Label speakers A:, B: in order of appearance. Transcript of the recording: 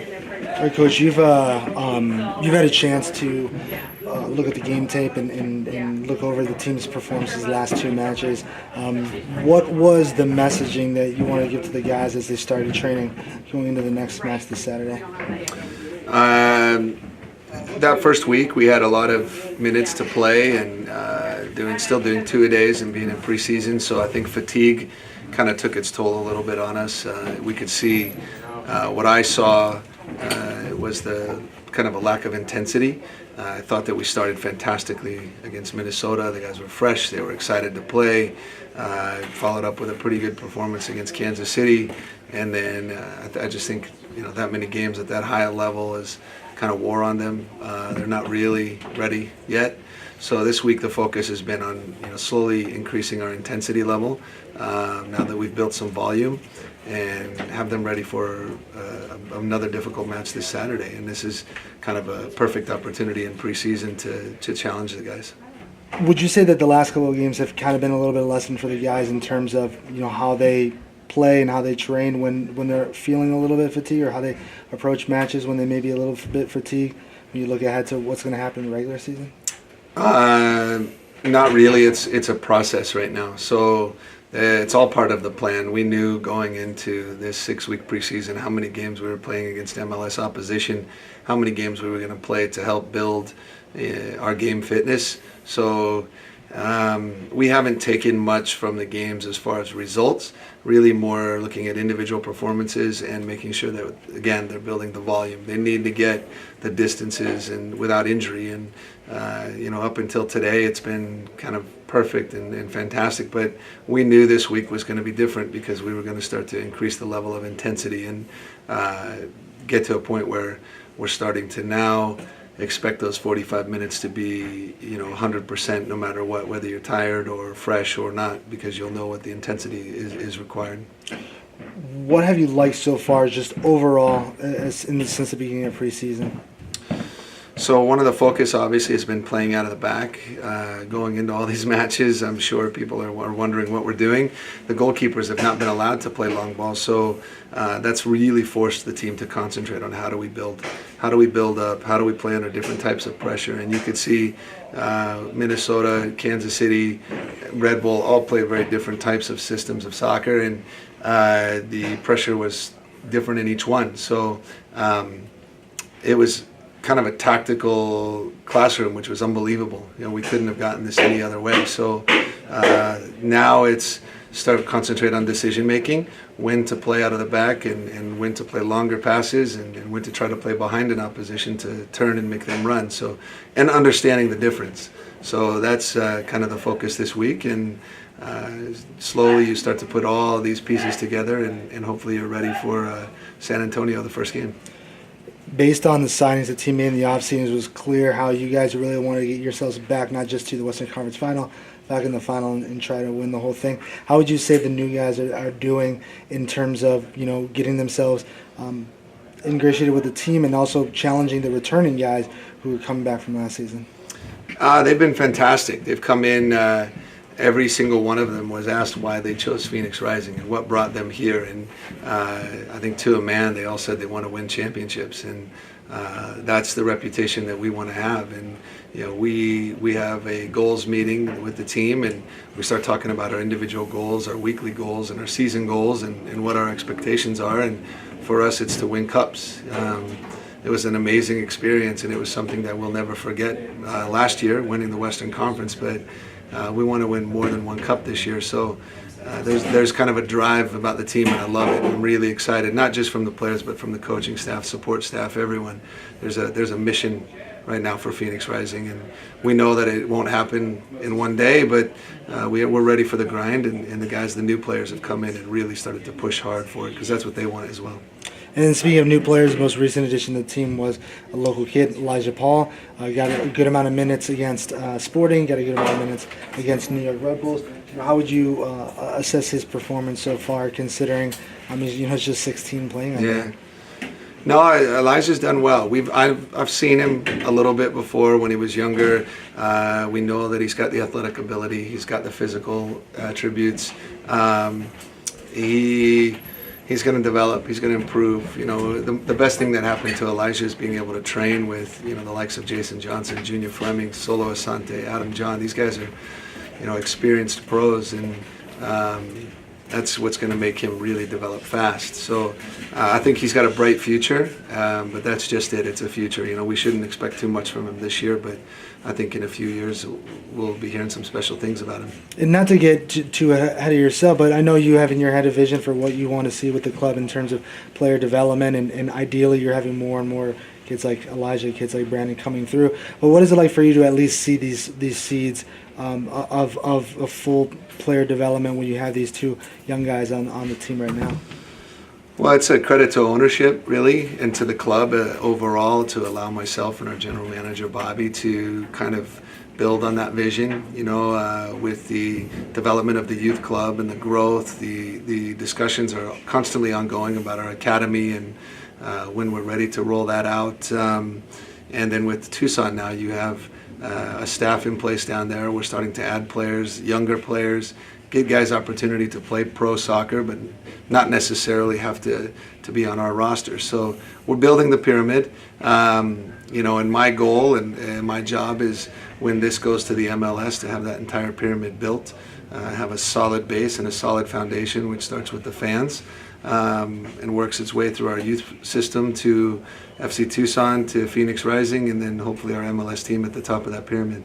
A: All right, Coach, you've had a chance to look at the game tape and look over the team's performances the last two matches. What was the messaging that you want to give to the guys as they started training going into the next match this Saturday?
B: That first week we had a lot of minutes to play and still doing two-a-days and being in preseason, so I think fatigue kind of took its toll a little bit on us. We could see what I saw was the kind of a lack of intensity. I thought that we started fantastically against Minnesota. The guys were fresh, they were excited to play. Followed up with a pretty good performance against Kansas City, and then I just think that many games at that high level is kind of wore on them. They're not really ready yet. So this week the focus has been on slowly increasing our intensity level now that we've built some volume, and have them ready for another difficult match this Saturday. And this is kind of a perfect opportunity in preseason to challenge the guys.
A: Would you say that the last couple of games have kind of been a little bit of a lesson for the guys in terms of how they play and how they train when they're feeling a little bit fatigued, or how they approach matches when they may be a little bit fatigued when you look ahead to what's going to happen in the regular season?
B: Not really. It's a process right now. So it's all part of the plan. We knew going into this 6-week preseason how many games we were playing against MLS opposition, how many games we were going to play to help build our game fitness. So we haven't taken much from the games as far as results, really more looking at individual performances and making sure that, again, they're building the volume. They need to get the distances and without injury, and up until today it's been kind of perfect and fantastic, but we knew this week was going to be different because we were going to start to increase the level of intensity and get to a point where we're starting to now expect those 45 minutes to be 100% no matter what, whether you're tired or fresh or not, because you'll know what the intensity is required.
A: What have you liked so far just overall since the beginning of preseason?
B: So one of the focus obviously has been playing out of the back. Going into all these matches, I'm sure people are wondering what we're doing. The goalkeepers have not been allowed to play long ball, so that's really forced the team to concentrate on how do we build up, how do we play under different types of pressure. And you could see Minnesota, Kansas City, Red Bull all played very different types of systems of soccer, and the pressure was different in each one. So it was kind of a tactical classroom, which was unbelievable. We couldn't have gotten this any other way. So now it's start to concentrate on decision making, when to play out of the back and when to play longer passes, and when to try to play behind an opposition to turn and make them run. So, and understanding the difference. So that's kind of the focus this week, and slowly you start to put all these pieces together, and hopefully you're ready for San Antonio, the first game.
A: Based on the signings the team made in the offseason, it was clear how you guys really wanted to get yourselves back, not just to the Western Conference Final, back in the final and try to win the whole thing. How would you say the new guys are doing in terms of getting themselves ingratiated with the team and also challenging the returning guys who are coming back from last season?
B: They've been fantastic. They've come in. Every single one of them was asked why they chose Phoenix Rising and what brought them here. And I think to a man, they all said they want to win championships, and that's the reputation that we want to have. And we have a goals meeting with the team, and we start talking about our individual goals, our weekly goals, and our season goals, and what our expectations are. And for us, it's to win cups. It was an amazing experience, and it was something that we'll never forget. Last year, winning the Western Conference, but we want to win more than one cup this year. So there's kind of a drive about the team, and I love it. I'm really excited, not just from the players, but from the coaching staff, support staff, everyone. There's a mission right now for Phoenix Rising, and we know that it won't happen in one day, but we're ready for the grind, and the new players have come in and really started to push hard for it, because that's what they want as well.
A: And then speaking of new players, the most recent addition to the team was a local kid, Elijah Paul. Got a good amount of minutes against Sporting, got a good amount of minutes against New York Red Bulls. How would you assess his performance so far, considering he's just 16 playing?
B: Yeah. No, Elijah's done well. I've seen him a little bit before when he was younger. We know that he's got the athletic he's going to develop. He's going to improve. You know, the best thing that happened to Elijah is being able to train with, you know, the likes of Jason Johnson, Junior Fleming, Solo Asante, Adam John. These guys are, you know, experienced pros, and that's what's going to make him really develop fast. So I think he's got a bright future, but that's just it. It's a future. You know, we shouldn't expect too much from him this year, but I think in a few years we'll be hearing some special things about him.
A: And not to get too ahead of yourself, but I know you have in your head a vision for what you want to see with the club in terms of player development, and ideally you're having more and more kids like Elijah, kids like Brandon coming through. But what is it like for you to at least see these seeds of a full player development when you have these two young guys on the team right now?
B: Well, it's a credit to ownership, really, and to the club overall, to allow myself and our general manager, Bobby, to kind of build on that vision, you know, with the development of the youth club and the growth. The discussions are constantly ongoing about our academy and when we're ready to roll that out. And then with Tucson now, you have a staff in place down there. We're starting to add players, younger players, give guys opportunity to play pro soccer, but not necessarily have to be on our roster. So we're building the pyramid, you know, and my goal and my job is, when this goes to the MLS, to have that entire pyramid built, have a solid base and a solid foundation, which starts with the fans, and works its way through our youth system to FC Tucson, to Phoenix Rising, and then hopefully our MLS team at the top of that pyramid.